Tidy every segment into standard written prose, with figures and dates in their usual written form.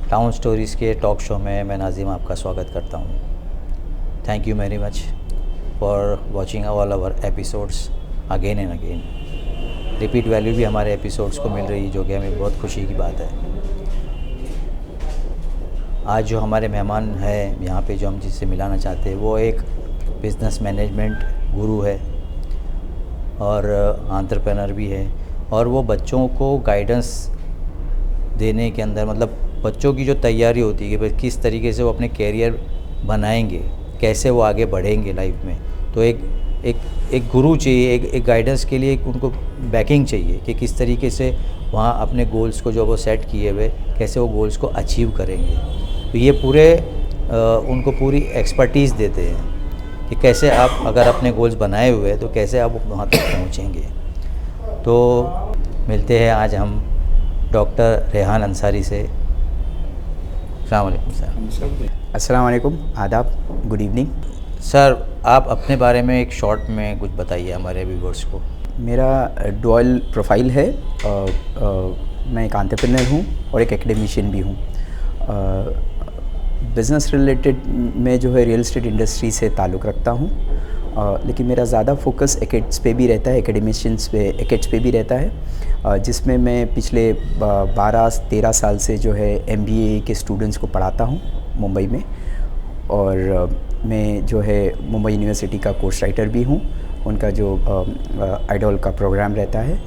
Town stories talk टॉक शो में मैं नाज़िम आपका स्वागत करता हूँ। Thank you very much for watching all our episodes again and again. Repeat value भी हमारे एपिसोड्स को मिल रही है, जो कि हमें बहुत खुशी की बात है। आज जो हमारे मेहमान हैं यहाँ पे, जो हम जिससे मिलाना चाहते हैं, वो एक बिज़नेस मैनेजमेंट गुरु है और एंटरप्रेन्योर भी है। और वो बच्चों को गाइडेंस देने के अंदर, मतलब बच्चों की जो तैयारी होती है कि भाई किस तरीके से वो अपने कैरियर बनाएंगे, कैसे वो आगे बढ़ेंगे लाइफ में, तो एक गुरु चाहिए, एक गाइडेंस के लिए उनको बैकिंग चाहिए कि किस तरीके से वहाँ अपने गोल्स को जो वो सेट किए हुए, कैसे वो गोल्स को अचीव करेंगे। तो ये पूरे उनको पूरी एक्सपर्टीज़ देते हैं कि कैसे आप अगर अपने गोल्स बनाए हुए हैं तो कैसे आप वहाँ तक पहुँचेंगे। तो मिलते हैं आज हम डॉक्टर रेहान अंसारी से। अस्सलाम वालेकुम सर। अस्सलाम वालेकुम, आदाब, गुड इवनिंग। सर, आप अपने बारे में एक शॉर्ट में कुछ बताइए हमारे व्यूअर्स को। मेरा डुअल प्रोफाइल है। मैं एक एंटरप्रेन्योर हूँ और एक एकेडमिशियन भी हूँ। बिज़नेस रिलेटेड में जो है रियल एस्टेट इंडस्ट्री से ताल्लुक़ रखता हूँ, लेकिन मेरा ज़्यादा फोकस एकेड्स पे भी रहता है, एकेडमिशियंस पे, एकेड्स पे भी रहता है, जिसमें मैं पिछले 12-13 साल से जो है MBA के स्टूडेंट्स को पढ़ाता हूँ मुंबई में। और मैं जो है मुंबई यूनिवर्सिटी का कोर्स राइटर भी हूँ, उनका जो आइडॉल का प्रोग्राम रहता है।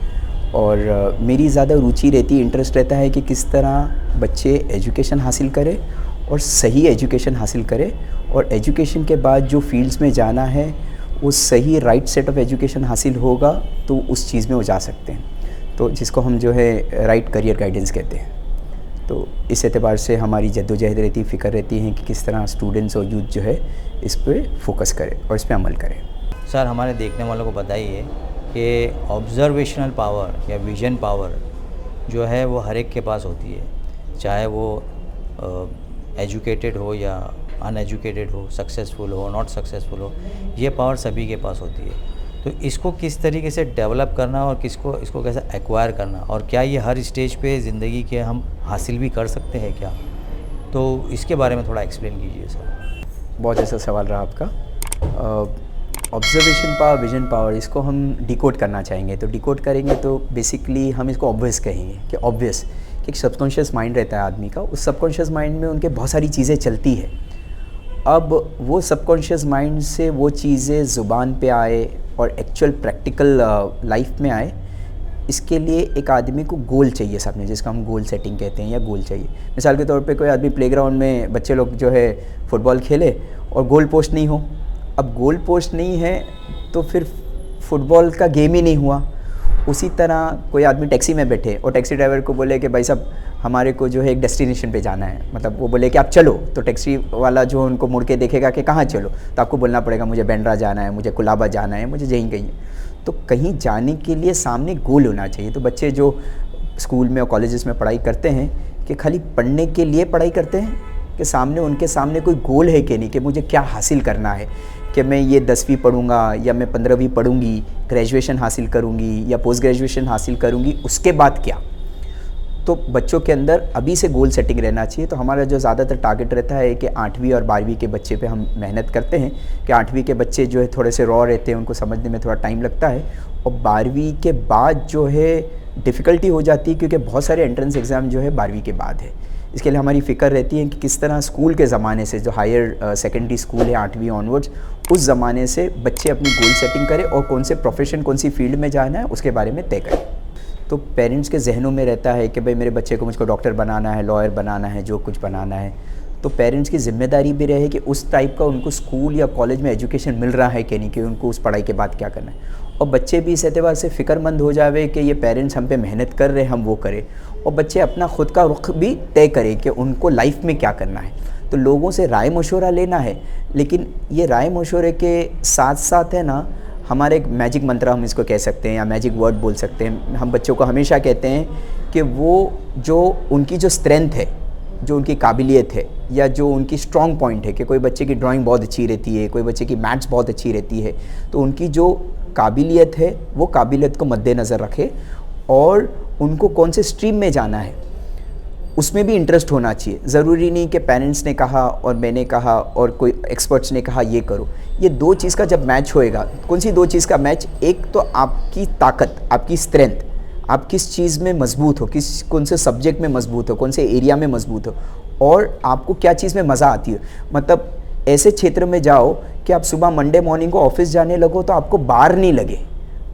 और मेरी ज़्यादा रुचि रहती है, इंटरेस्ट रहता है कि किस तरह बच्चे एजुकेशन हासिल करें और सही एजुकेशन हासिल करें, और एजुकेशन के बाद जो फील्ड्स में जाना है वो सही राइट सेट ऑफ एजुकेशन हासिल होगा तो उस चीज़ में वो जा सकते हैं, तो जिसको हम जो है राइट करियर गाइडेंस कहते हैं। तो इस एतबार से हमारी जद्दोजहद रहती, फ़िक्र रहती है कि किस तरह स्टूडेंट्स और यूथ जो है इस पर फोकस करें और इस पर अमल करें। सर, हमारे देखने वालों को बताइए कि ऑब्जर्वेशनल पावर या विजन पावर जो है वो हर एक के पास होती है, चाहे वो एजुकेटेड हो या अनएजुकेटेड हो, सक्सेसफुल हो, नॉट सक्सेसफुल हो, ये पावर सभी के पास होती है। तो इसको किस तरीके से डेवलप करना और इसको कैसे एक्वायर करना, और क्या ये हर स्टेज पे ज़िंदगी के हम हासिल भी कर सकते हैं क्या? तो इसके बारे में थोड़ा एक्सप्लेन कीजिए सर। बहुत अच्छा सवाल रहा आपका। ऑब्जर्वेशन पावर, विजन पावर, इसको हम डिकोड करना चाहेंगे। तो डिकोड करेंगे तो बेसिकली हम इसको ऑब्वियस कहेंगे कि ऑब्वियस कि एक सबकॉन्शियस माइंड रहता है आदमी का, उस सबकॉन्शियस माइंड में उनके बहुत सारी चीज़ें चलती है। अब वो सबकॉन्शियस माइंड से वो चीज़ें ज़ुबान पे आए और एक्चुअल प्रैक्टिकल लाइफ में आए, इसके लिए एक आदमी को गोल चाहिए सामने, जिसका हम गोल सेटिंग कहते हैं, या गोल चाहिए। मिसाल के तौर पे कोई आदमी प्लेग्राउंड में बच्चे लोग जो है फुटबॉल खेले और गोल पोस्ट नहीं हो। अब गोल पोस्ट नहीं है तो फिर फुटबॉल का गेम ही नहीं हुआ। उसी तरह कोई आदमी टैक्सी में बैठे और टैक्सी ड्राइवर को बोले कि भाई साहब हमारे को जो है एक डेस्टिनेशन पे जाना है, मतलब वो बोले कि आप चलो, तो टैक्सी वाला जो उनको मुड़ के देखेगा कि कहाँ चलो, तो आपको बोलना पड़ेगा मुझे बैंड्रा जाना है, मुझे कुलाबा जाना है, मुझे कहीं। तो कहीं जाने के लिए सामने गोल होना चाहिए। तो बच्चे जो स्कूल में और कॉलेजेस में पढ़ाई करते हैं कि खाली पढ़ने के लिए पढ़ाई करते हैं कि सामने उनके सामने कोई गोल है कि नहीं, कि मुझे क्या हासिल करना है, कि मैं ये 10वीं पढ़ूंगा या मैं 15वीं पढ़ूंगी, ग्रेजुएशन हासिल करूंगी या पोस्ट ग्रेजुएशन हासिल करूंगी, उसके बाद क्या। तो बच्चों के अंदर अभी से गोल सेटिंग रहना चाहिए। तो हमारा जो ज़्यादातर टारगेट रहता है कि 8वीं और 12वीं के बच्चे पे हम मेहनत करते हैं कि 8वीं के बच्चे जो है थोड़े से रॉ रहते हैं, उनको समझने में थोड़ा टाइम लगता है, और 12वीं के बाद जो है डिफ़िकल्टी हो जाती है, क्योंकि बहुत सारे एंट्रेंस एग्ज़ाम जो है 12वीं के बाद है। इसके लिए हमारी फ़िक्र रहती है कि किस तरह स्कूल के ज़माने से, जो हायर सेकेंडरी स्कूल है 8वीं ऑनवर्ड्स, उस ज़माने से बच्चे अपनी गोल सेटिंग करें और कौन से प्रोफेशन, कौन सी फील्ड में जाना है उसके बारे में तय करें। तो पेरेंट्स के जहनों में रहता है कि भाई मेरे बच्चे को मुझको डॉक्टर बनाना है, लॉयर बनाना है, जो कुछ बनाना है। तो पेरेंट्स की जिम्मेदारी भी रहे कि उस टाइप का उनको स्कूल या कॉलेज में एजुकेशन मिल रहा है कि नहीं, कि उनको उस पढ़ाई के बाद क्या करना है। और बच्चे भी इस एतबार से फ़िक्रमंद हो जावे कि ये पेरेंट्स हम पे मेहनत कर रहे हैं, हम वो करें, और बच्चे अपना ख़ुद का रुख भी तय करें कि उनको लाइफ में क्या करना है। तो लोगों से राय मशवरा लेना है, लेकिन ये राय मशवरे के साथ साथ है ना, हमारे एक मैजिक मंत्र हम इसको कह सकते हैं या मैजिक वर्ड बोल सकते हैं। हम बच्चों को हमेशा कहते हैं कि वो जो उनकी जो स्ट्रेंथ है, जो उनकी काबिलियत है, या जो उनकी स्ट्रॉन्ग पॉइंट है, कि कोई बच्चे की ड्राइंग बहुत अच्छी रहती है, कोई बच्चे की मैथ्स बहुत अच्छी रहती है, तो उनकी जो काबिलियत है वो काबिलियत को मद्देनज़र रखे और उनको कौन से स्ट्रीम में जाना है उसमें भी इंटरेस्ट होना चाहिए। ज़रूरी नहीं कि पेरेंट्स ने कहा और मैंने कहा और कोई एक्सपर्ट्स ने कहा ये करो। ये दो चीज़ का जब मैच होएगा, कौन सी दो चीज़ का मैच? एक तो आपकी ताकत, आपकी स्ट्रेंथ, आप किस चीज़ में मजबूत हो, कौन से सब्जेक्ट में मजबूत हो, कौन से एरिया में मजबूत हो, और आपको क्या चीज़ में मज़ा आती है। मतलब ऐसे क्षेत्र में जाओ कि आप सुबह मंडे मॉर्निंग को ऑफिस जाने लगो तो आपको बार नहीं लगे,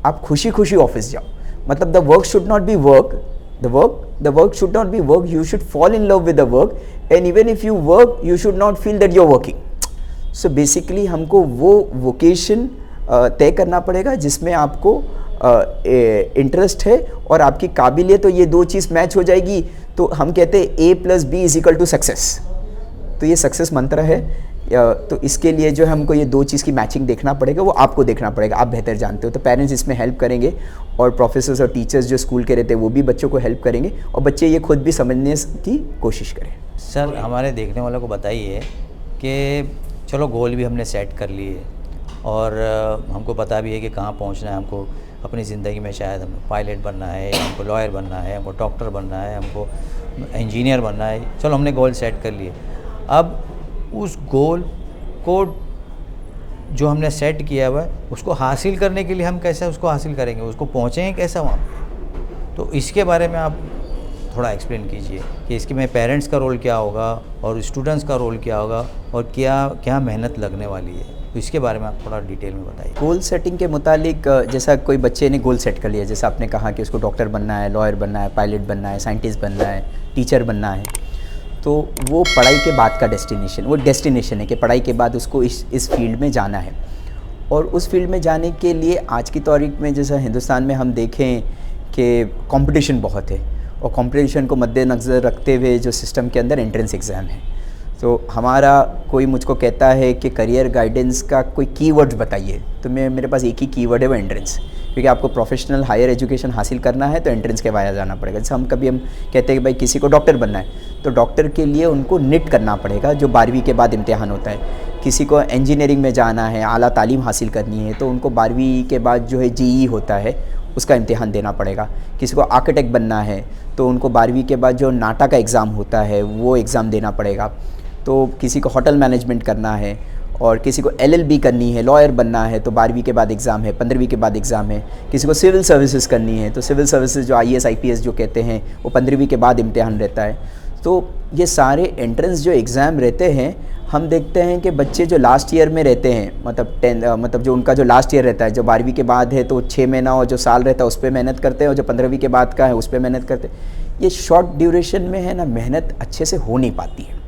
आप खुशी खुशी ऑफिस जाओ। मतलब the work should not be work, the work should not be work, you should fall in love with the work, and even if you work you should not feel that you're working. So basically हमको वो vocation तय करना पड़ेगा जिसमें आपको interest है और आपकी काबिलियत, तो ये दो चीज़ मैच हो जाएगी तो हम कहते हैं A+B=सक्सेस। तो ये सक्सेस मंत्र है। तो इसके लिए जो है हमको ये दो चीज़ की मैचिंग देखना पड़ेगा, वो आपको देखना पड़ेगा, आप बेहतर जानते हो। तो पेरेंट्स इसमें हेल्प करेंगे और प्रोफेसर्स और टीचर्स जो स्कूल के रहते हैं वो भी बच्चों को हेल्प करेंगे और बच्चे ये खुद भी समझने की कोशिश करें। सर हमारे देखने वालों को बताइए कि चलो गोल भी हमने सेट कर लिए और हमको पता भी है कि कहाँ पहुँचना है। हमको अपनी ज़िंदगी में शायद हमें पायलट बनना है, हमको लॉयर बनना है, हमको डॉक्टर बनना है, हमको इंजीनियर बनना है। चलो हमने गोल सेट कर लिए। अब उस गोल को जो हमने सेट किया हुआ है उसको हासिल करने के लिए हम कैसे उसको हासिल करेंगे, उसको पहुँचेंगे कैसे वहाँ पे? तो इसके बारे में आप थोड़ा एक्सप्लेन कीजिए कि इसके में पेरेंट्स का रोल क्या होगा और स्टूडेंट्स का रोल क्या होगा और क्या क्या मेहनत लगने वाली है। तो इसके बारे में आप थोड़ा डिटेल में बताइए। गोल सेटिंग के मुतालिक जैसा कोई बच्चे ने गोल सेट कर लिया, जैसा आपने कहा कि उसको डॉक्टर बनना है, लॉयर बनना है, पायलट बनना है, साइंटिस्ट बनना है, टीचर बनना है, तो वो पढ़ाई के बाद का डेस्टिनेशन, वो डेस्टिनेशन है कि पढ़ाई के बाद उसको इस फील्ड में जाना है। और उस फील्ड में जाने के लिए आज की तारीख में जैसा हिंदुस्तान में हम देखें कि कंपटीशन बहुत है और कंपटीशन को मद्देनज़र रखते हुए जो सिस्टम के अंदर एंट्रेंस एग्ज़ाम है। तो हमारा कोई मुझको कहता है कि करियर गाइडेंस का कोई कीवर्ड्स बताइए, तो मेरे पास एक ही कीवर्ड है, वो एंट्रेंस। क्योंकि आपको प्रोफेशनल हायर एजुकेशन हासिल करना है तो एंट्रेंस के वाया जाना पड़ेगा। जैसे हम कहते हैं कि भाई किसी को डॉक्टर बनना है तो डॉक्टर के लिए उनको निट करना पड़ेगा जो 12वीं के बाद इम्तिहान होता है। किसी को इंजीनियरिंग में जाना है, आला तालीम हासिल करनी है तो उनको 12वीं के बाद जो है JEE होता है उसका इम्तिहान देना पड़ेगा। किसी को आर्किटेक्ट बनना है तो उनको 12वीं के बाद जो नाटा का एग्ज़ाम होता है वो एग्ज़ाम देना पड़ेगा। तो किसी को होटल मैनेजमेंट करना है और किसी को LLB करनी है, लॉयर बनना है तो 12वीं के बाद एग्ज़ाम है, 15वीं के बाद एग्ज़ाम है। किसी को सिविल सर्विसेज करनी है तो सिविल सर्विसेज जो IAS IPS जो कहते हैं वो 15वीं के बाद इम्तिहान रहता है। तो ये सारे एंट्रेंस जो एग्ज़ाम रहते हैं, हम देखते हैं कि बच्चे जो लास्ट ईयर में रहते हैं, मतलब जो उनका जो लास्ट ईयर रहता है, जो 12वीं के बाद है तो 6 महीना और जो साल रहता है उस पर मेहनत करते हैं और जो 15वीं के बाद का है उस पर मेहनत करते हैं। ये शॉर्ट ड्यूरेशन में है ना, मेहनत अच्छे से हो नहीं पाती है।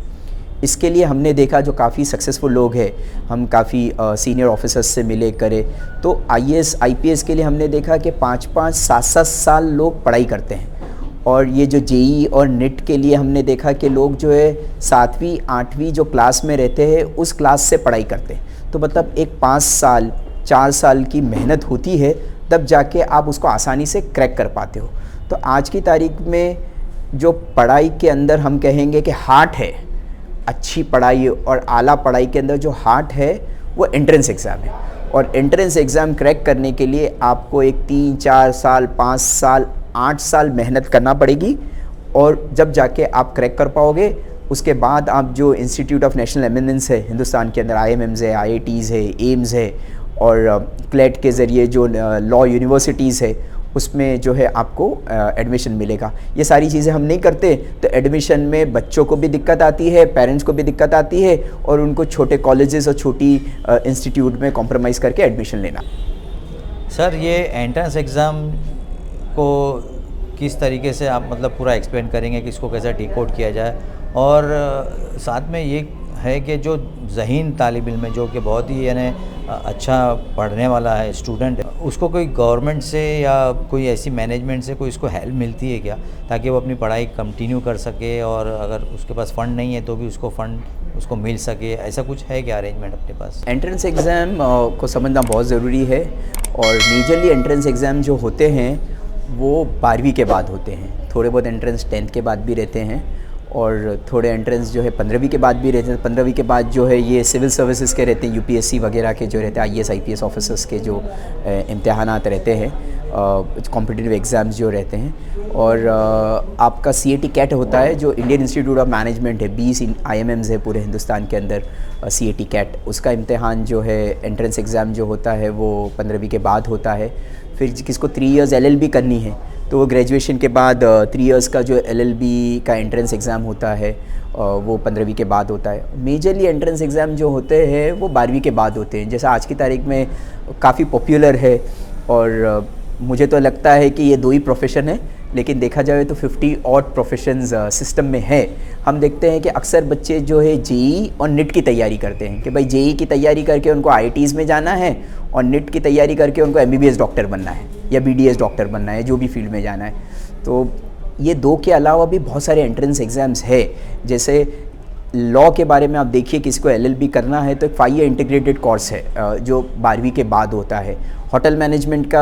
इसके लिए हमने देखा जो काफ़ी सक्सेसफुल लोग हैं, हम काफ़ी सीनियर ऑफिसर्स से मिले करे तो IAS IPS के लिए हमने देखा कि 5-5, 7-7 साल लोग पढ़ाई करते हैं। और ये जो JEE और NET के लिए हमने देखा कि लोग जो है 7वीं 8वीं जो क्लास में रहते हैं उस क्लास से पढ़ाई करते हैं। तो मतलब एक 5 साल 4 साल की मेहनत होती है तब जाके आप उसको आसानी से क्रैक कर पाते हो। तो आज की तारीख में जो पढ़ाई के अंदर हम कहेंगे कि हार्ट है, अच्छी पढ़ाई और आला पढ़ाई के अंदर जो हार्ट है वो एंट्रेंस एग्ज़ाम है। और एंट्रेंस एग्ज़ाम क्रैक करने के लिए आपको एक 3-4 साल 5 साल 8 साल मेहनत करना पड़ेगी और जब जाके आप क्रैक कर पाओगे उसके बाद आप जो इंस्टीट्यूट ऑफ नेशनल एमिनेंस है हिंदुस्तान के अंदर, IIMs है, IITs है, एम्स है और क्लेट के ज़रिए जो लॉ यूनिवर्सिटीज़ है उसमें जो है आपको एडमिशन मिलेगा। ये सारी चीज़ें हम नहीं करते तो एडमिशन में बच्चों को भी दिक्कत आती है, पेरेंट्स को भी दिक्कत आती है और उनको छोटे कॉलेजेस और छोटी इंस्टीट्यूट में कॉम्प्रोमाइज़ करके एडमिशन लेना। सर ये एंट्रेंस एग्ज़ाम को किस तरीके से आप मतलब पूरा एक्सप्लेन करेंगे कि इसको कैसे डिकोड किया जाए, और साथ में ये है कि जो ज़हीन तालिब इल्म है जो कि बहुत ही यानी अच्छा पढ़ने वाला है स्टूडेंट है, उसको कोई गवर्नमेंट से या कोई ऐसी मैनेजमेंट से कोई इसको हेल्प मिलती है क्या, ताकि वो अपनी पढ़ाई कंटिन्यू कर सके और अगर उसके पास फ़ंड नहीं है तो भी उसको फ़ंड उसको मिल सके, ऐसा कुछ है क्या अरेंजमेंट अपने पास? एंट्रेंस एग्ज़ाम को समझना बहुत ज़रूरी है और मेजरली एंट्रेंस एग्ज़ाम जो होते हैं वो 12वीं के बाद होते हैं। थोड़े बहुत एंट्रेंस 10th के बाद भी रहते हैं और थोड़े एंट्रेंस जो है 15वीं के बाद भी रहते हैं। 15वीं के बाद जो है ये सिविल सर्विसेज के रहते हैं, UPSC वगैरह के जो रहते हैं, IAS IPS ऑफिसर्स के जो इम्तिहानात रहते हैं कॉम्पिटिटिव एग्ज़ाम्स जो रहते हैं। और आपका CAT कैट होता है जो इंडियन इंस्टीट्यूट ऑफ मैनेजमेंट है, 20 IMMs है पूरे हिंदुस्तान के अंदर। CAT कैट उसका इम्तिहान जो है, एंट्रेंस एग्ज़ाम जो होता है वो 15वीं के बाद होता है। फिर किसको 3 इयर्स LLB करनी है तो वो ग्रेजुएशन के बाद 3 इयर्स का जो LLB का एंट्रेंस एग्ज़ाम होता है वो 15वीं के बाद होता है। मेजरली एंट्रेंस एग्ज़ाम जो होते हैं वो 12वीं के बाद होते हैं, जैसा आज की तारीख में काफ़ी पॉपुलर है। और मुझे तो लगता है कि ये 2 ही प्रोफेशन है, लेकिन देखा जाए तो 50 और प्रोफेशंस सिस्टम में है। हम देखते हैं कि अक्सर बच्चे जो है JEE और NET की तैयारी करते हैं कि भाई JEE की तैयारी करके उनको IITs में जाना है और NET की तैयारी करके उनको MBBS डॉक्टर बनना है या BDS डॉक्टर बनना है, जो भी फील्ड में जाना है। तो ये 2 के अलावा भी बहुत सारे एंट्रेंस एग्ज़ाम्स है। जैसे लॉ के बारे में आप देखिए, किसी को LLB करना है तो एक 5 ईयर इंटीग्रेटेड कोर्स है जो 12वीं के बाद होता है। होटल मैनेजमेंट का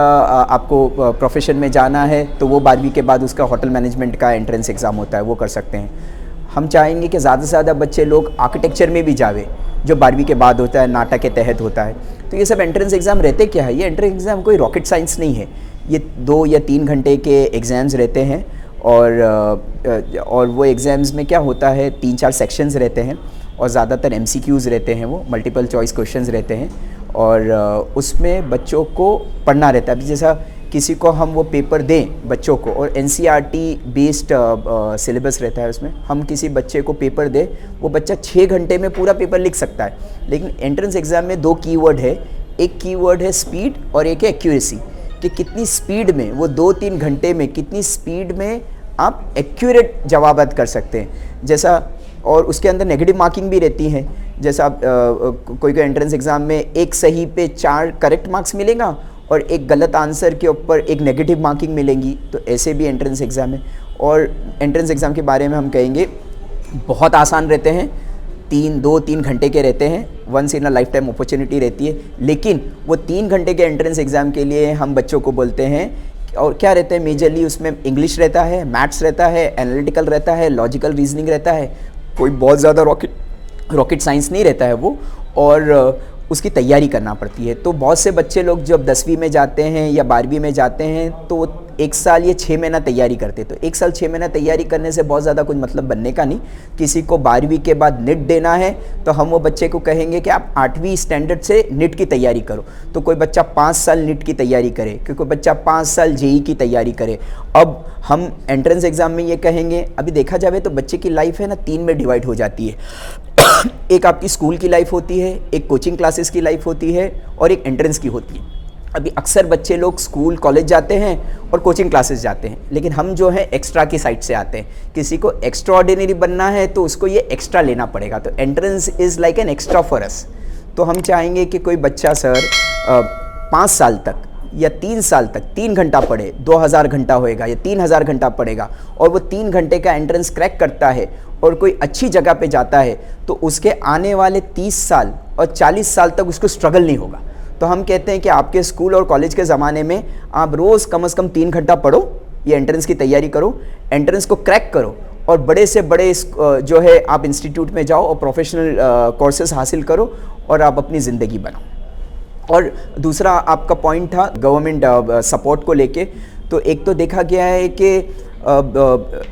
आपको प्रोफेशन में जाना है तो वो 12वीं के बाद उसका होटल मैनेजमेंट का एंट्रेंस एग्ज़ाम होता है, वो कर सकते हैं। हम चाहेंगे कि ज़्यादा से ज़्यादा बच्चे लोग आर्किटेक्चर में भी जावे, जो 12वीं के बाद होता है, नाटा के तहत होता है। तो ये सब एंट्रेंस एग्ज़ाम रहते क्या है, ये एंट्रेंस एग्ज़ाम कोई रॉकेट साइंस नहीं है। ये 2 या 3 घंटे के एग्ज़ाम्स रहते हैं और वो एग्ज़ाम्स में क्या होता है, 3-4 सेक्शंस रहते हैं और ज़्यादातर MCQs रहते हैं, वो मल्टीपल चॉइस क्वेश्चंस रहते हैं और उसमें बच्चों को पढ़ना रहता है। अभी जैसा किसी को हम वो पेपर दें बच्चों को, और NCERT बेस्ड सिलेबस रहता है उसमें, हम किसी बच्चे को पेपर दें, वो बच्चा 6 घंटे में पूरा पेपर लिख सकता है। लेकिन एंट्रेंस एग्ज़ाम में 2 कीवर्ड है, एक कीवर्ड है स्पीड और एक है एक्यूरेसी, कि कितनी स्पीड में वो 2-3 घंटे में कितनी स्पीड में आप एक्यूरेट जवाब कर सकते हैं। जैसा, और उसके अंदर नेगेटिव मार्किंग भी रहती है। जैसा आप कोई एंट्रेंस एग्ज़ाम में एक सही पे 4 करेक्ट मार्क्स मिलेगा और एक गलत आंसर के ऊपर एक नेगेटिव मार्किंग मिलेंगी, तो ऐसे भी एंट्रेंस एग्ज़ाम है। और एंट्रेंस एग्ज़ाम के बारे में हम कहेंगे बहुत आसान रहते हैं, 2-3 घंटे के रहते हैं, once in a lifetime opportunity रहती है। लेकिन वो 3 घंटे के एंट्रेंस एग्ज़ाम के लिए हम बच्चों को बोलते हैं, और क्या रहते हैं मेजरली उसमें, इंग्लिश रहता है, मैथ्स रहता है, एनालिटिकल रहता है, लॉजिकल रीजनिंग रहता है, कोई बहुत ज़्यादा रॉकेट साइंस नहीं रहता है वो, और उसकी तैयारी करना पड़ती है। तो बहुत से बच्चे लोग जब 10वीं में जाते हैं या 12वीं में जाते हैं तो 1 साल या 6 महीना तैयारी करते हैं। तो 1 साल 6 महीना तैयारी करने से बहुत ज़्यादा कुछ मतलब बनने का नहीं। किसी को 12वीं के बाद NET देना है तो हम वो बच्चे को कहेंगे कि आप 8वीं स्टैंडर्ड से NET की तैयारी करो। तो कोई बच्चा 5 साल NET की तैयारी करे, कोई बच्चा 5 साल JEE की तैयारी करे। अब हम एंट्रेंस एग्ज़ाम में ये कहेंगे, अभी देखा जाए तो बच्चे की लाइफ है ना 3 में डिवाइड हो जाती है। एक आपकी स्कूल की लाइफ होती है, एक कोचिंग क्लासेस की लाइफ होती है और एक एंट्रेंस की होती है। अभी अक्सर बच्चे लोग स्कूल कॉलेज जाते हैं और कोचिंग क्लासेस जाते हैं, लेकिन हम जो है एक्स्ट्रा की साइड से आते हैं। किसी को एक्स्ट्रा ऑर्डिनरी बनना है तो उसको ये एक्स्ट्रा लेना पड़ेगा। तो entrance is like an extra for us. तो हम चाहेंगे कि कोई बच्चा सर 5 साल तक या 3 साल तक 3 घंटा पढ़े, 2000 घंटा होएगा या 3000 घंटा पढ़ेगा, और वो 3 घंटे का एंट्रेंस क्रैक करता है और कोई अच्छी जगह पे जाता है, तो उसके आने वाले 30 साल और 40 साल तक उसको स्ट्रगल नहीं होगा। तो हम कहते हैं कि आपके स्कूल और कॉलेज के ज़माने में आप रोज़ कम से कम 3 घंटा पढ़ो, ये एंट्रेंस की तैयारी करो, एंट्रेंस को क्रैक करो, और बड़े से बड़े जो है आप इंस्टीट्यूट में जाओ और प्रोफेशनल कोर्सेज हासिल करो और आप अपनी ज़िंदगी बनाओ। और दूसरा आपका पॉइंट था गवर्नमेंट सपोर्ट को लेके, तो एक तो देखा गया है कि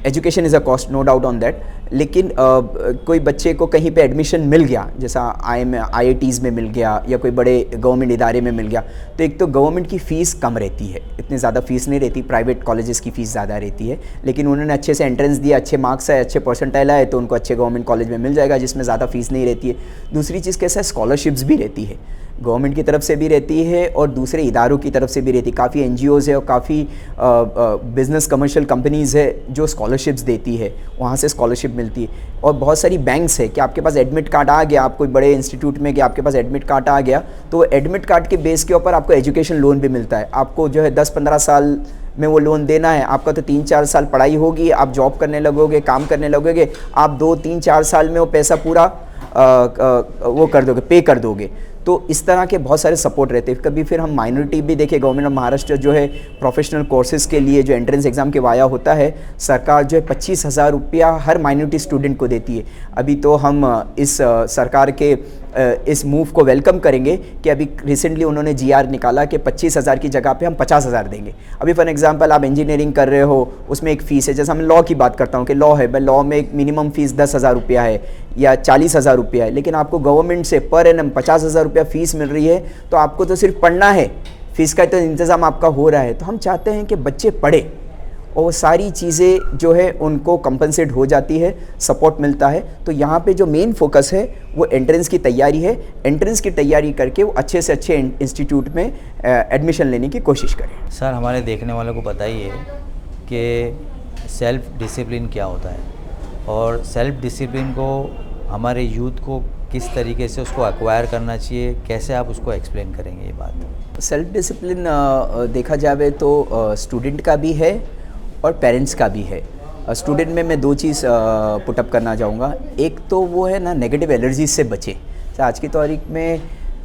education is a cost, no doubt on that, लेकिन कोई बच्चे को कहीं पे एडमिशन मिल गया, जैसा IITs में मिल गया या कोई बड़े गवर्नमेंट इदारे में मिल गया, तो एक तो गवर्नमेंट की फ़ीस कम रहती है, इतनी ज़्यादा फ़ीस नहीं रहती, प्राइवेट कॉलेजेस की फ़ीस ज़्यादा रहती है। लेकिन उन्होंने अच्छे से एंट्रेंस दिया, अच्छे मार्क्स आए, अच्छे परसेंटाइल आए, तो उनको अच्छे गवर्नमेंट कॉलेज में मिल जाएगा जिसमें ज़्यादा फ़ीस नहीं रहती है। दूसरी चीज़ कैसा है, स्कॉलरशिप्स भी रहती है, गवर्नमेंट की तरफ से भी रहती है और दूसरे इदारों की तरफ से भी रहती है। काफ़ी NGOs है और काफ़ी बिज़नेस कमर्शियल कंपनीज़ है जो स्कॉलरशिप्स देती है, वहाँ से स्कॉलरशिप मिलती है। और बहुत सारी बैंक्स है कि आपके पास एडमिट कार्ड आ गया, आप कोई बड़े इंस्टीट्यूट में गया, आपके पास एडमिट कार्ड आ गया, तो वो एडमिट कार्ड के बेस के ऊपर आपको एजुकेशन लोन भी मिलता है। आपको जो है 10-15 साल में वो लोन देना है, आपका तो 3-4 साल पढ़ाई होगी, आप जॉब करने लगोगे, काम करने लगोगे, आप 2-3-4 साल में वो पैसा पूरा वो कर दोगे, पे कर दोगे। तो इस तरह के बहुत सारे सपोर्ट रहते हैं। कभी फिर हम माइनॉरिटी भी देखें, गवर्नमेंट ऑफ महाराष्ट्र जो है प्रोफेशनल कोर्सेज़ के लिए जो एंट्रेंस एग्ज़ाम के वाया होता है, सरकार जो है 25,000 रुपया हर माइनॉरिटी स्टूडेंट को देती है। अभी तो हम इस सरकार के इस मूव को वेलकम करेंगे कि अभी रिसेंटली उन्होंने जीआर निकाला कि 25,000 की जगह पे हम 50,000 देंगे। अभी फॉर एग्जांपल आप इंजीनियरिंग कर रहे हो, उसमें एक फ़ीस है, जैसे हम लॉ की बात करता हूँ कि लॉ है, भाई लॉ में एक मिनिमम फ़ीस 10,000 रुपया है या 40,000 रुपया है, लेकिन आपको गवर्नमेंट से पर एनम 50,000 रुपया फ़ीस मिल रही है, तो आपको तो सिर्फ पढ़ना है, फ़ीस का तो इंतज़ाम आपका हो रहा है। तो हम चाहते हैं कि बच्चे पढ़े और सारी चीज़ें जो है उनको कंपनसेट हो जाती है, सपोर्ट मिलता है। तो यहाँ पे जो मेन फोकस है वो एंट्रेंस की तैयारी है। एंट्रेंस की तैयारी करके वो अच्छे से अच्छे इंस्टीट्यूट में एडमिशन लेने की कोशिश करें। सर, हमारे देखने वालों को बताइए कि सेल्फ डिसिप्लिन क्या होता है और सेल्फ डिसिप्लिन को हमारे यूथ को किस तरीके से उसको एक्वायर करना चाहिए, कैसे आप उसको एक्सप्लेन करेंगे ये बात? सेल्फ डिसिप्लिन देखा जाए तो स्टूडेंट का भी है और पेरेंट्स का भी है। स्टूडेंट में मैं 2 चीज़ पुटअप करना चाहूँगा। एक तो वो है ना, नेगेटिव एनर्जी से बचे। तो आज की तारीख में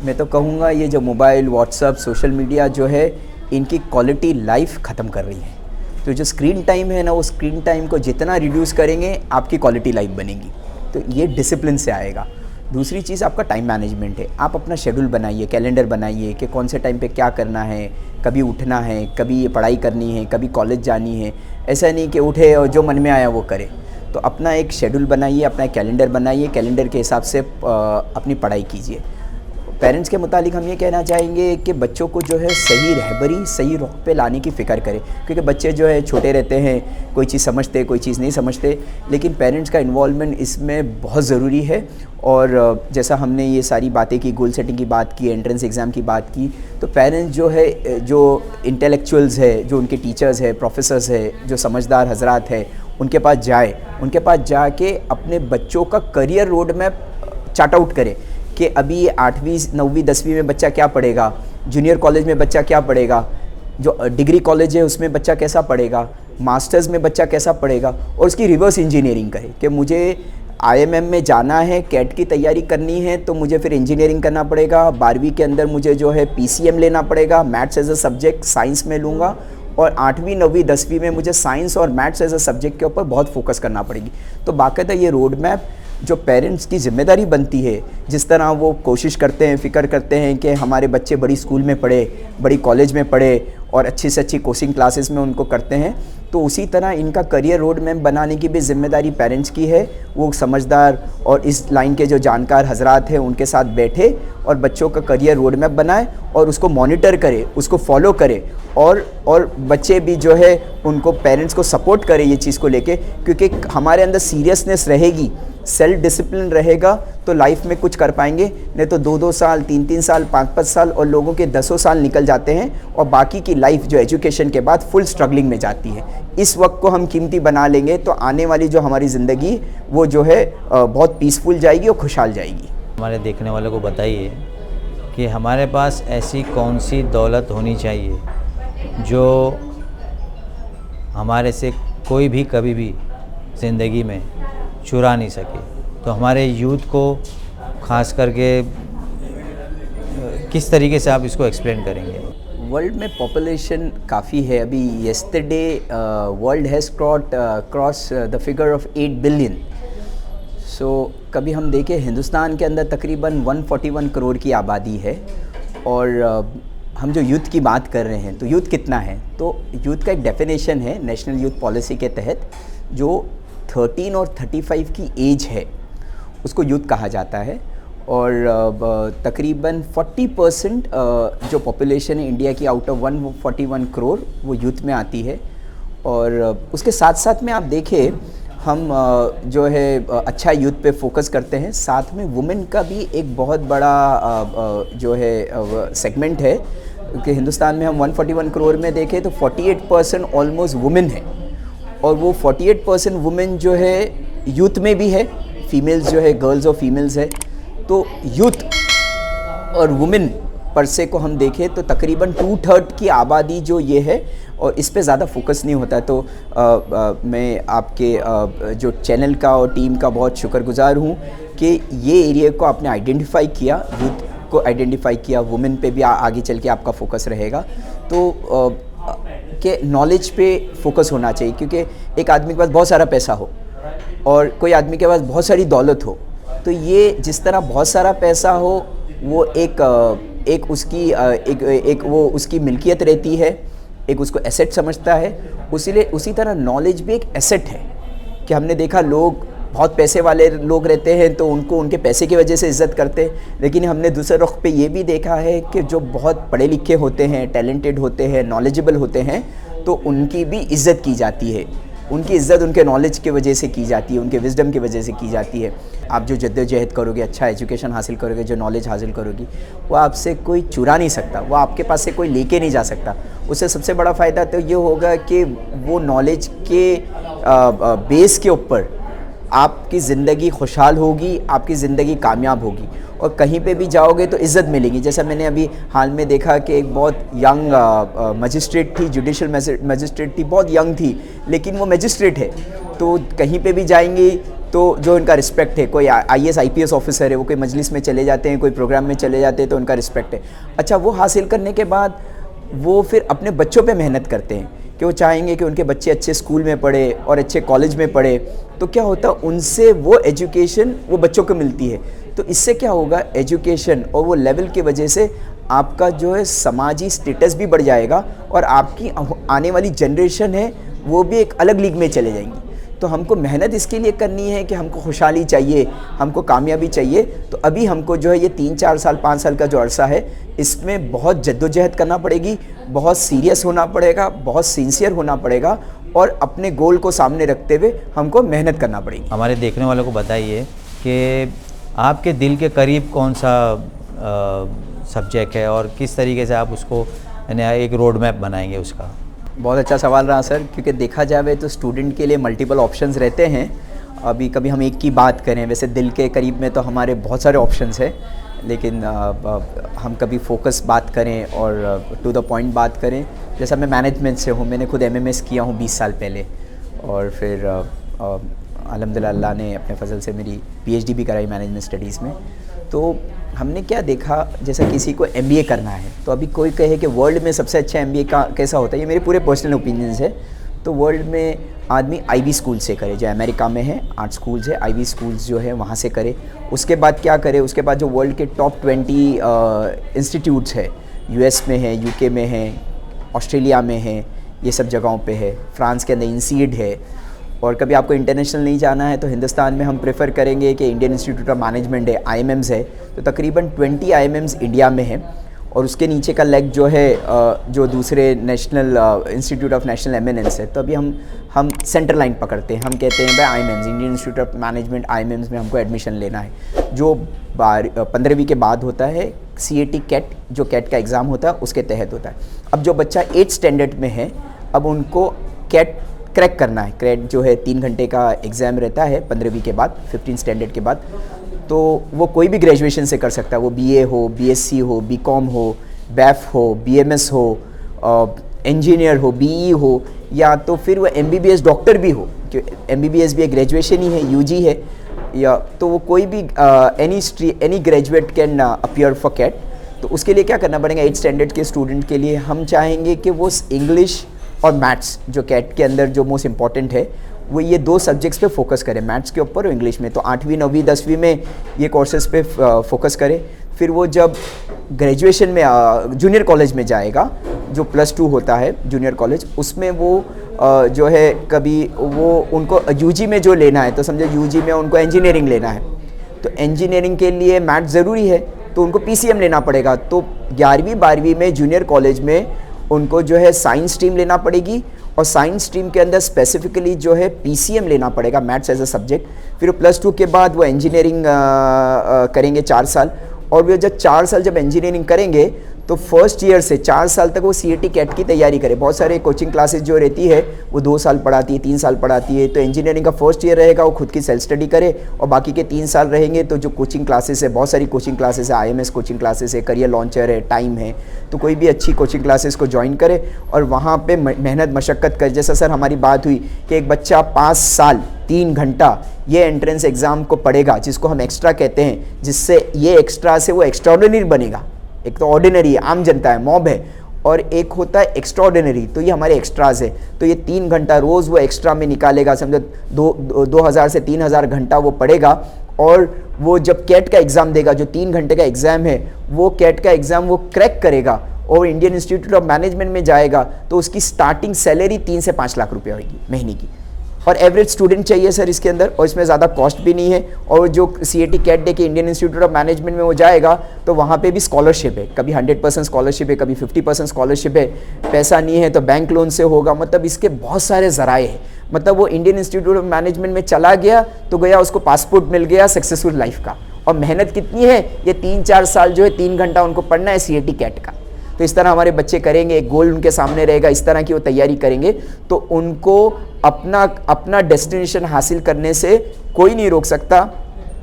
मैं तो कहूँगा ये जो मोबाइल, व्हाट्सअप, सोशल मीडिया जो है, इनकी क्वालिटी लाइफ ख़त्म कर रही है। तो जो स्क्रीन टाइम है ना, वो स्क्रीन टाइम को जितना रिड्यूस करेंगे आपकी क्वालिटी लाइफ बनेगी। तो ये डिसिप्लिन से आएगा। दूसरी चीज़ आपका टाइम मैनेजमेंट है। आप अपना शेड्यूल बनाइए, कैलेंडर बनाइए कि कौन से टाइम पे क्या करना है, कभी उठना है, कभी ये पढ़ाई करनी है, कभी कॉलेज जानी है। ऐसा नहीं कि उठे और जो मन में आया वो करे। तो अपना एक शेड्यूल बनाइए, अपना एक कैलेंडर बनाइए, कैलेंडर के हिसाब से अपनी पढ़ाई कीजिए। पेरेंट्स के मुतालिक हम ये कहना चाहेंगे कि बच्चों को जो है सही रहबरी, सही रुख पे लाने की फ़िक्र करें, क्योंकि बच्चे जो है छोटे रहते हैं, कोई चीज़ समझते, कोई चीज़ नहीं समझते, लेकिन पेरेंट्स का इन्वॉल्वमेंट इसमें बहुत ज़रूरी है। और जैसा हमने ये सारी बातें की, गोल सेटिंग की बात की, एंट्रेंस एग्ज़ाम की बात की, तो पेरेंट्स जो है, जो इंटेलेक्चुअल्स है, जो उनके टीचर्स है, प्रोफेसर्स है, जो समझदार हजरात है, उनके पास जाए, उनके पास जाके अपने बच्चों का career road map chart out करें कि अभी 8वीं 9वीं 10वीं में बच्चा क्या पढ़ेगा, जूनियर कॉलेज में बच्चा क्या पढ़ेगा, जो डिग्री कॉलेज है उसमें बच्चा कैसा पढ़ेगा, मास्टर्स में बच्चा कैसा पढ़ेगा, और उसकी रिवर्स इंजीनियरिंग करे कि मुझे IIM में जाना है, कैट की तैयारी करनी है, तो मुझे फिर इंजीनियरिंग करना पड़ेगा। 12वीं के अंदर मुझे जो है PCM लेना पड़ेगा, maths as a subject science में लूँगा, और 8वीं 9वीं 10वीं में मुझे साइंस और मैथ्स एज अ सब्जेक्ट के ऊपर बहुत फोकस करना पड़ेगी। तो बाकायदा ये रोड मैप जो पेरेंट्स की ज़िम्मेदारी बनती है, जिस तरह वो कोशिश करते हैं, फ़िक्र करते हैं कि हमारे बच्चे बड़ी स्कूल में पढ़े, बड़ी कॉलेज में पढ़े और अच्छी से अच्छी कोचिंग क्लासेस में उनको करते हैं, तो उसी तरह इनका करियर रोड मैप बनाने की भी ज़िम्मेदारी पेरेंट्स की है। वो समझदार और इस लाइन के जो जानकार हजरात हैं उनके साथ बैठे और बच्चों का करियर रोड मैप बनाए और उसको मॉनिटर करे, उसको फॉलो करे, और बच्चे भी जो है उनको, पेरेंट्स को सपोर्ट करें ये चीज़ को लेके, क्योंकि हमारे अंदर सीरियसनेस रहेगी, सेल्फ डिसिप्लिन रहेगा तो लाइफ में कुछ कर पाएंगे। नहीं तो 2-2 साल, 3-3 साल, 5-5 साल और लोगों के 10 साल निकल जाते हैं और बाकी की लाइफ जो एजुकेशन के बाद फुल स्ट्रगलिंग में जाती है। इस वक्त को हम कीमती बना लेंगे तो आने वाली जो हमारी ज़िंदगी वो जो है बहुत पीसफुल जाएगी और खुशहाल जाएगी। हमारे देखने वालों को बताइए कि हमारे पास ऐसी कौन सी दौलत होनी चाहिए जो हमारे से कोई भी कभी भी ज़िंदगी में चुरा नहीं सके। तो हमारे यूथ को ख़ास करके किस तरीके से आप इसको एक्सप्लेन करेंगे? वर्ल्ड में पॉपुलेशन काफ़ी है। अभी yesterday world has cross the figure of 8 billion. So कभी हम देखें हिंदुस्तान के अंदर तकरीबन 141 करोड़ की आबादी है, और हम जो यूथ की बात कर रहे हैं तो यूथ कितना है, तो यूथ का एक डेफिनेशन है नेशनल यूथ पॉलिसी के तहत, जो 13 और 35 की एज है उसको यूथ कहा जाता है। और तकरीबन 40% जो पॉपुलेशन है इंडिया की आउट ऑफ 141 करोड़ वो यूथ में आती है। और उसके साथ साथ में आप देखें हम जो है अच्छा यूथ पे फोकस करते हैं, साथ में वुमेन का भी एक बहुत बड़ा जो है सेगमेंट है, क्योंकि हिंदुस्तान में हम 141 करोड़ में देखें तो 48% ऑलमोस्ट वुमेन है, और वो 48% वुमेन जो है यूथ में भी है, फीमेल्स जो है गर्ल्स और फीमेल्स है। तो यूथ और वुमेन पर से को हम देखें तो तकरीबन 2/3 की आबादी जो ये है, और इस पे ज़्यादा फोकस नहीं होता है। तो मैं आपके जो चैनल का और टीम का बहुत शुक्रगुजार हूँ कि ये एरिया को आपने आइडेंटिफाई किया यूथ को आइडेंटिफाई किया, वुमेन पे भी आगे चल के आपका फोकस रहेगा। तो कि नॉलेज पे फोकस होना चाहिए, क्योंकि एक आदमी के पास बहुत सारा पैसा हो और कोई आदमी के पास बहुत सारी दौलत हो, तो ये जिस तरह बहुत सारा पैसा हो वो एक उसकी मिल्कियत रहती है, एक उसको एसेट समझता है, उसी तरह नॉलेज भी एक एसेट है। कि हमने देखा लोग बहुत पैसे वाले लोग रहते हैं तो उनको उनके पैसे की वजह से इज़्ज़त करते हैं, लेकिन हमने दूसरे रुख पे ये भी देखा है कि जो बहुत पढ़े लिखे होते हैं, टैलेंटेड होते हैं, नॉलेजेबल होते हैं, तो उनकी भी इज़्ज़त की जाती है। उनकी इज़्ज़त उनके नॉलेज की वजह से की जाती है, उनके विजडम की वजह से की जाती है। आप जो जद्दोजहद करोगे, अच्छा एजुकेशन हासिल करोगे, जो नॉलेज हासिल करोगी, वो आपसे कोई चुरा नहीं सकता, वो आपके पास से कोई लेके नहीं जा सकता। उससे सबसे बड़ा फ़ायदा तो ये होगा कि वो नॉलेज के बेस के ऊपर आपकी ज़िंदगी खुशहाल होगी, आपकी ज़िंदगी कामयाब होगी, और कहीं पे भी जाओगे तो इज़्ज़त मिलेगी। जैसा मैंने अभी हाल में देखा कि एक बहुत यंग मजिस्ट्रेट थी, जुडिशल मजिस्ट्रेट थी, बहुत यंग थी, लेकिन वो मजिस्ट्रेट है, तो कहीं पे भी जाएंगी तो जो उनका रिस्पेक्ट है। कोई IAS IPS ऑफिसर है, वो कोई मजलिस में चले जाते हैं, कोई प्रोग्राम में चले जाते हैं, तो उनका रिस्पेक्ट है। अच्छा, वो हासिल करने के बाद वो फिर अपने बच्चों पे मेहनत करते हैं कि वो चाहेंगे कि उनके बच्चे अच्छे स्कूल में पढ़े और अच्छे कॉलेज में पढ़े, तो क्या होता है उनसे वो एजुकेशन वो बच्चों को मिलती है। तो इससे क्या होगा, एजुकेशन और वो लेवल की वजह से आपका जो है समाजी स्टेटस भी बढ़ जाएगा, और आपकी आने वाली जनरेशन है वो भी एक अलग लीग में चले जाएंगी। तो हमको मेहनत इसके लिए करनी है कि हमको खुशहाली चाहिए, हमको कामयाबी चाहिए। तो अभी हमको जो है ये 3-4 साल 5 साल का जो अरसा है, इसमें बहुत जद्दोजहद करना पड़ेगी, बहुत सीरियस होना पड़ेगा, बहुत सिंसियर होना पड़ेगा, और अपने गोल को सामने रखते हुए हमको मेहनत करना पड़ेगी। हमारे देखने वालों को बताइए कि आपके दिल के करीब कौन सा सब्जेक्ट है और किस तरीके से आप उसको यानी एक रोड मैप बनाएंगे उसका। बहुत अच्छा सवाल रहा सर, क्योंकि देखा जाए तो स्टूडेंट के लिए मल्टीपल ऑप्शंस रहते हैं। अभी कभी हम एक की बात करें, वैसे दिल के करीब में तो हमारे बहुत सारे ऑप्शंस हैं, लेकिन हम कभी फोकस बात करें और टू द पॉइंट बात करें। जैसा मैं मैनेजमेंट से हूँ, मैंने खुद MMS किया हूँ 20 साल पहले, और फिर अल्हम्दुलिल्लाह अल्लाह ने अपने फजल से मेरी PhD भी कराई मैनेजमेंट स्टडीज़ में। तो हमने क्या देखा, जैसा किसी को MBA करना है, तो अभी कोई कहे कि वर्ल्ड में सबसे अच्छा MBA का कैसा होता है, ये मेरे पूरे पर्सनल ओपिनियंस है। तो वर्ल्ड में आदमी IB स्कूल से करे, जो अमेरिका में है 8 स्कूल्स है, IB स्कूल्स जो है वहाँ से करे। उसके बाद क्या करे, उसके बाद जो वर्ल्ड के टॉप 20 इंस्टीट्यूट्स है, US में है, UK में है, ऑस्ट्रेलिया में है, ये सब जगहों पे है, फ्रांस के अंदर INSEAD है। और कभी आपको इंटरनेशनल नहीं जाना है तो हिंदुस्तान में हम प्रेफर करेंगे कि इंडियन इंस्टीट्यूट ऑफ मैनेजमेंट है, IMMs है। तो तकरीबन 20 IMMs इंडिया में है, और उसके नीचे का लेग जो है जो दूसरे national institute of national eminence है। तो अभी हम सेंटर लाइन पकड़ते हैं, हम कहते हैं भाई IMMs, Indian institute of management, IMMs में हमको एडमिशन लेना है। जो 15वीं के बाद होता है CAT कैट, जो कैट का एग्ज़ाम होता है उसके तहत होता है। अब जो बच्चा 8th स्टैंडर्ड में है, अब उनको कैट क्रैक करना है। कैट जो है 3 घंटे का एग्ज़ाम रहता है 15वीं के बाद, 15 स्टैंडर्ड के बाद। तो वो कोई भी ग्रेजुएशन से कर सकता है, वो BA हो, BSc हो, BCom हो, BAF हो, BMS हो, इंजीनियर हो, BE हो, या तो फिर वो MBBS डॉक्टर भी हो, क्योंकि MBBS भी एक ग्रेजुएशन ही है, UG है, या तो वो कोई भी any graduate can appear for CAT. तो उसके लिए क्या करना पड़ेगा, 8th स्टैंडर्ड के स्टूडेंट के लिए हम चाहेंगे कि वो इंग्लिश और मैथ्स, जो कैट के अंदर जो मोस्ट इम्पॉर्टेंट है, वो ये 2 सब्जेक्ट्स पे फोकस करें, मैथ्स के ऊपर और इंग्लिश में। तो 8वीं 9वीं 10वीं में ये कोर्सेज पे फोकस करें। फिर वो जब ग्रेजुएशन में जूनियर कॉलेज में जाएगा, जो +2 होता है जूनियर कॉलेज, उसमें वो जो है कभी वो उनको UG में जो लेना है, तो समझो UG में उनको इंजीनियरिंग लेना है, तो इंजीनियरिंग के लिए मैथ ज़रूरी है, तो उनको PCM लेना पड़ेगा। तो 11वीं 12वीं में जूनियर कॉलेज में उनको जो है साइंस स्ट्रीम लेना पड़ेगी, और साइंस स्ट्रीम के अंदर स्पेसिफिकली जो है PCM लेना पड़ेगा, मैथ्स एज अ सब्जेक्ट। फिर +2 के बाद वो इंजीनियरिंग करेंगे 4 साल, और वो जब 4 साल जब इंजीनियरिंग करेंगे तो फर्स्ट ईयर से 4 साल तक वो CAT कैट की तैयारी करे। बहुत सारे कोचिंग क्लासेस जो रहती है वो 2 साल पढ़ाती है, 3 साल पढ़ाती है। तो इंजीनियरिंग का फर्स्ट ईयर रहेगा वो खुद की सेल्फ स्टडी करे, और बाकी के 3 साल रहेंगे तो जो कोचिंग क्लासेस है, बहुत सारी कोचिंग क्लासेस है, IMS कोचिंग क्लासेस है, करियर लॉन्चर है, टाइम है, तो कोई भी अच्छी कोचिंग क्लासेस को ज्वाइन करे और वहाँ पे मेहनत मशक्क़त करे। जैसा सर हमारी बात हुई कि एक बच्चा 5 साल 3 घंटा ये एंट्रेंस एग्ज़ाम को पढ़ेगा, जिसको हम एक्स्ट्रा कहते हैं, जिससे ये एक्स्ट्रा से वो एक्स्ट्राऑर्डिनरी बनेगा। एक तो ऑर्डिनरी है, आम जनता है, मॉब है, और एक होता है एक्स्ट्राऑर्डिनरी, तो ये हमारे एक्स्ट्राज है। तो ये 3 घंटा रोज़ वो एक्स्ट्रा में निकालेगा, समझो 2000 से 3000 घंटा वो पढ़ेगा, और वो जब कैट का एग्ज़ाम देगा, जो 3 घंटे का एग्ज़ाम है, वो कैट का एग्ज़ाम वो क्रैक करेगा और इंडियन इंस्टीट्यूट ऑफ मैनेजमेंट में जाएगा, तो उसकी स्टार्टिंग सैलरी 3 से 5 लाख रुपये होगी महीने की। और एवरेज स्टूडेंट चाहिए सर इसके अंदर, और इसमें ज़्यादा कॉस्ट भी नहीं है। और जो CAT कैट दे के इंडियन इंस्टीट्यूट ऑफ मैनेजमेंट में वो जाएगा तो वहाँ पे भी स्कॉलरशिप है, कभी 100% स्कॉलरशिप है, कभी 50% स्कॉलरशिप है। पैसा नहीं है तो बैंक लोन से होगा, मतलब इसके बहुत सारे ज़राए हैं। मतलब वो इंडियन इंस्टीट्यूट ऑफ मैनेजमेंट में चला गया तो गया, उसको पासपोर्ट मिल गया सक्सेसफुल लाइफ का। और मेहनत कितनी है, ये 3-4 साल जो है 3 घंटा उनको पढ़ना है CAT कैट का। तो इस तरह हमारे बच्चे करेंगे, एक गोल उनके सामने रहेगा, इस तरह की वो तैयारी करेंगे तो उनको अपना डेस्टिनेशन हासिल करने से कोई नहीं रोक सकता।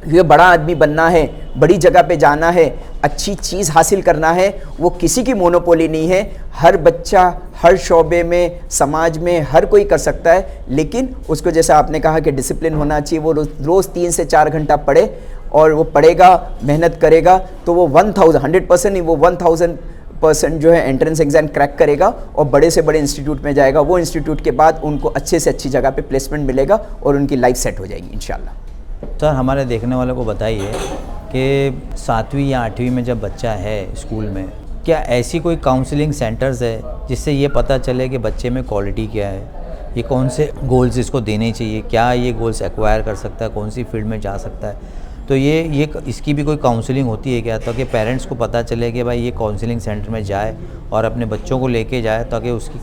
ये बड़ा आदमी बनना है, बड़ी जगह पे जाना है, अच्छी चीज़ हासिल करना है, वो किसी की मोनोपोली नहीं है। हर बच्चा हर शोबे में, समाज में हर कोई कर सकता है, लेकिन उसको जैसा आपने कहा कि डिसिप्लिन होना चाहिए। वो रोज़ 3 से 4 घंटा पढ़े, और वो पढ़ेगा, मेहनत करेगा, तो वो 100% नहीं, वो 1000% जो है एंट्रेंस एग्जाम क्रैक करेगा और बड़े से बड़े इंस्टीट्यूट में जाएगा। वो इंस्टीट्यूट के बाद उनको अच्छे से अच्छी जगह पे प्लेसमेंट मिलेगा और उनकी लाइफ सेट हो जाएगी इंशाल्लाह। सर हमारे देखने वालों को बताइए कि 7वीं या 8वीं में जब बच्चा है स्कूल में, क्या ऐसी कोई काउंसलिंग सेंटर्स है जिससे ये पता चले कि बच्चे में क्वालिटी क्या है, ये कौन से गोल्स इसको देने चाहिए, क्या ये गोल्स एक्वायर कर सकता है, कौन सी फील्ड में जा सकता है, तो ये इसकी भी कोई काउंसलिंग होती है क्या, ताकि पेरेंट्स को पता चले कि भाई ये काउंसलिंग सेंटर में जाए और अपने बच्चों को लेके जाए, ताकि उसकी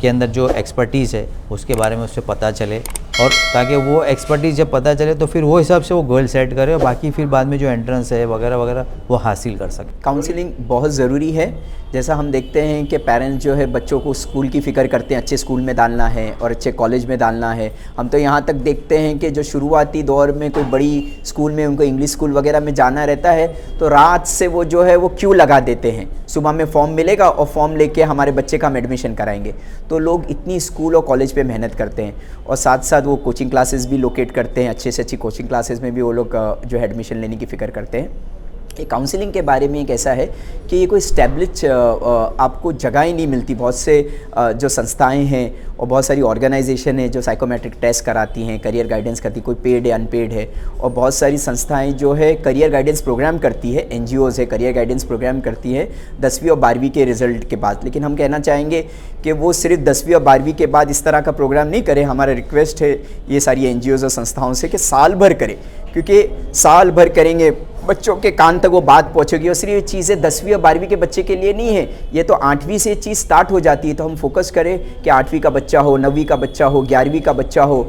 के अंदर जो एक्सपर्टीज़ है उसके बारे में उससे पता चले, और ताकि वो एक्सपर्टीज़ जब पता चले तो फिर वो हिसाब से वो गोल सेट करे और बाकी फिर बाद में जो एंट्रेंस है वगैरह वगैरह वो हासिल कर सके। काउंसलिंग बहुत ज़रूरी है। जैसा हम देखते हैं कि पेरेंट्स जो है बच्चों को स्कूल की फ़िक्र करते हैं, अच्छे स्कूल में डालना है और अच्छे कॉलेज में डालना है। हम तो यहाँ तक देखते हैं कि जो शुरुआती दौर में कोई बड़ी स्कूल में उनको इंग्लिश स्कूल वगैरह में जाना रहता है तो रात से वो जो है वो क्यू लगा देते हैं, सुबह में फॉर्म मिलेगा और फॉर्म लेके हमारे बच्चे का हम एडमिशन कराएंगे। तो लोग इतनी स्कूल और कॉलेज पे मेहनत करते हैं और साथ साथ वो कोचिंग क्लासेस भी लोकेट करते हैं, अच्छे से अच्छी कोचिंग क्लासेस में भी वो लोग जो है एडमिशन लेने की फ़िक्र करते हैं। ये काउंसलिंग के बारे में एक ऐसा है कि ये कोई स्टैब्लिश आपको जगह ही नहीं मिलती। बहुत से जो संस्थाएं हैं और बहुत सारी ऑर्गेनाइजेशन है जो साइकोमेट्रिक टेस्ट कराती हैं, करियर गाइडेंस करती, कोई पेड है अनपेड है, और बहुत सारी संस्थाएं जो है करियर गाइडेंस प्रोग्राम करती है, NGOs है करियर गाइडेंस प्रोग्राम करती है 10वीं और 12वीं के रिज़ल्ट के बाद। लेकिन हम कहना चाहेंगे कि वो सिर्फ 10वीं और 12वीं के बाद इस तरह का प्रोग्राम नहीं करे। हमारा रिक्वेस्ट है ये सारी NGOs और संस्थाओं से कि साल भर करें, क्योंकि साल भर करेंगे बच्चों के कान तक वो बात पहुंचेगी। और सिर्फ ये चीज़ें 10वीं और 12वीं के बच्चे के लिए नहीं है, ये तो 8वीं से चीज़ स्टार्ट हो जाती है। तो हम फोकस करें कि 8वीं का बच्चा हो, 9वीं का बच्चा हो, 11वीं का बच्चा हो,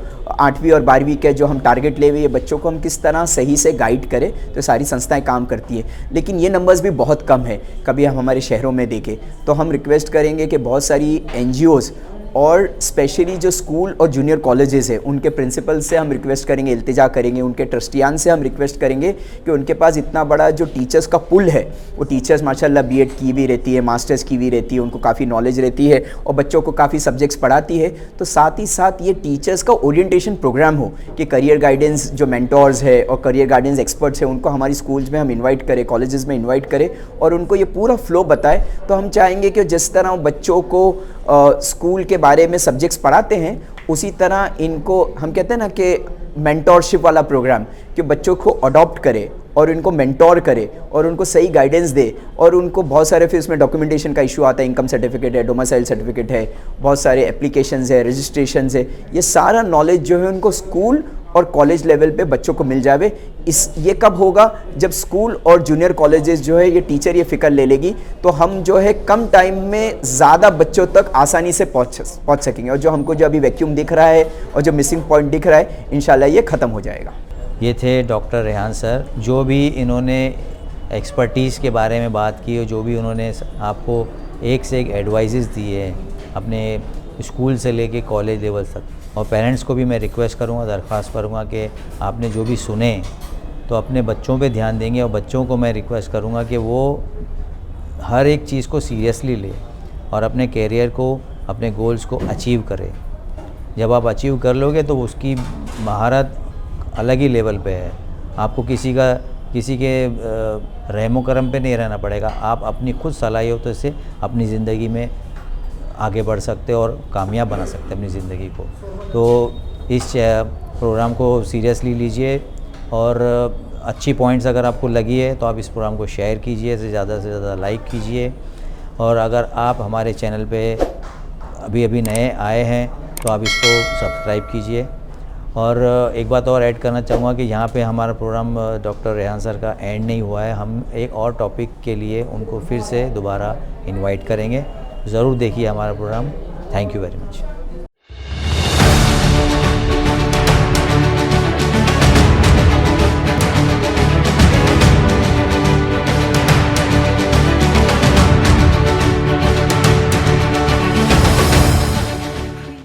8वीं और 12वीं के जो हम टारगेट ले हुए ये बच्चों को हम किस तरह सही से गाइड करें। तो सारी संस्थाएं काम करती है, लेकिन ये नंबर्स भी बहुत कम है। कभी हम हमारे शहरों में देखें तो हम रिक्वेस्ट करेंगे कि बहुत सारी NGOs और स्पेशली जो स्कूल और जूनियर कॉलेजेस है उनके प्रिंसिपल से हम रिक्वेस्ट करेंगे, इल्तिजा करेंगे, उनके ट्रस्टियान से हम रिक्वेस्ट करेंगे कि उनके पास इतना बड़ा जो टीचर्स का पुल है, वो टीचर्स माशाल्लाह B.Ed की भी रहती है, मास्टर्स की भी रहती है, उनको काफ़ी नॉलेज रहती है और बच्चों को काफ़ी सब्जेक्ट्स पढ़ाती है। तो साथ ही साथ ये टीचर्स का ओरिएंटेशन प्रोग्राम हो कि करियर गाइडेंस जो मेंटोर्स है और करियर गाइडेंस एक्सपर्ट्स हैं उनको हमारी स्कूल्स में हम इन्वाइट करें, कॉलेजेस में इन्वाइट करें और उनको ये पूरा फ्लो बताएं। तो हम चाहेंगे कि जिस तरह बच्चों को स्कूल के बारे में सब्जेक्ट्स पढ़ाते हैं उसी तरह इनको हम कहते हैं ना कि मेंटोरशिप वाला प्रोग्राम, कि बच्चों को अडॉप्ट करे और इनको मेंटोर करे और उनको सही गाइडेंस दे। और उनको बहुत सारे फिर इसमें डॉक्यूमेंटेशन का इशू आता है, इनकम सर्टिफिकेट है, डोमिसाइल सर्टिफिकेट है, बहुत सारे एप्लीकेशंस है, रजिस्ट्रेशंस है, ये सारा नॉलेज जो है उनको स्कूल और कॉलेज लेवल पे बच्चों को मिल जावे। ये कब होगा, जब स्कूल और जूनियर कॉलेजेस जो है ये टीचर ये फ़िक्र ले लेगी तो हम जो है कम टाइम में ज़्यादा बच्चों तक आसानी से पहुँच सकेंगे। और जो हमको जो अभी वैक्यूम दिख रहा है और जो मिसिंग पॉइंट दिख रहा है इंशाल्लाह ये ख़त्म हो जाएगा। ये थे डॉक्टर रेहान सर, जो भी इन्होंने एक्सपर्टीज़ के बारे में बात की, और जो भी उन्होंने आपको एक से एक एडवाइजेस दिए हैं अपने स्कूल से लेके कॉलेज लेवल तक। और पेरेंट्स को भी मैं रिक्वेस्ट करूँगा, दरख्वास्त करूँगा कि आपने जो भी सुने तो अपने बच्चों पे ध्यान देंगे, और बच्चों को मैं रिक्वेस्ट करूँगा कि वो हर एक चीज़ को सीरियसली ले और अपने कैरियर को, अपने गोल्स को अचीव करें। जब आप अचीव कर लोगे तो उसकी महारत अलग ही लेवल पे है। आपको किसी के रहमो करम पे नहीं रहना पड़ेगा। आप अपनी खुद सलाहियतों से अपनी ज़िंदगी में आगे बढ़ सकते हो और कामयाब बना सकते हैं अपनी ज़िंदगी को। तो इस प्रोग्राम को सीरियसली लीजिए, और अच्छी पॉइंट्स अगर आपको लगी है तो आप इस प्रोग्राम को शेयर कीजिए, से ज़्यादा लाइक कीजिए। और अगर आप हमारे चैनल पे अभी नए आए हैं तो आप इसको सब्सक्राइब कीजिए। और एक बात और ऐड करना चाहूँगा कि यहाँ पे हमारा प्रोग्राम डॉक्टर रेहान सर का एंड नहीं हुआ है। हम एक और टॉपिक के लिए उनको फिर से दोबारा इनवाइट करेंगे। ज़रूर देखिए हमारा programme. Thank you very much.